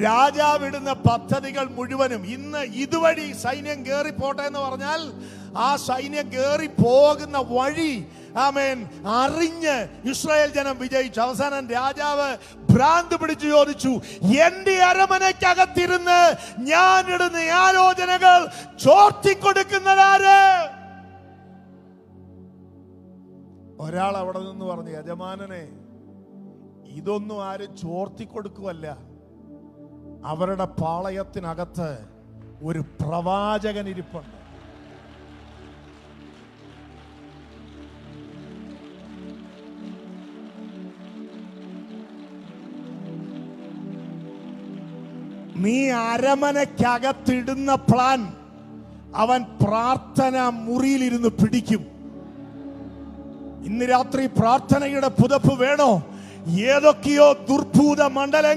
രാജാവിടുന്ന പദ്ധതികൾ മുഴുവനും ഇന്ന് ഇതുവഴി സൈന്യം കേറി പോട്ടെ എന്ന് പറഞ്ഞാൽ ആ സൈന്യം കേറി പോകുന്ന വഴി ആമേൻ അറിഞ്ഞ് ഇസ്രായേൽ ജനം വിജയിച്ചു. അവസാനം രാജാവ് ഭ്രാന്ത് പിടിച്ചു ചോദിച്ചു, എന്റെ അരമനയ്ക്കകത്തിരുന്ന് ഞാൻ ഇടുന്ന ആലോചനകൾ ചോർത്തിക്കൊടുക്കുന്നതാര്? ഒരാൾ അവിടെ നിന്ന് പറഞ്ഞു, യജമാനനെ, ഇതൊന്നും ആരും ചോർത്തിക്കൊടുക്കുവല്ല, അവരുടെ പാളയത്തിനകത്ത് ഒരു പ്രവാചകൻ ഇരിപ്പുണ്ട്. നീ അരമനയ്ക്കകത്തിടുന്ന പ്ലാൻ അവൻ പ്രാർത്ഥന മുറിയിലിരുന്ന് പിടിക്കും. ഇന്ന് രാത്രി പ്രാർത്ഥനയുടെ പുതപ്പ് വേണോ? ഏതൊക്കെയോ ദുർഭൂത മണ്ഡലങ്ങൾ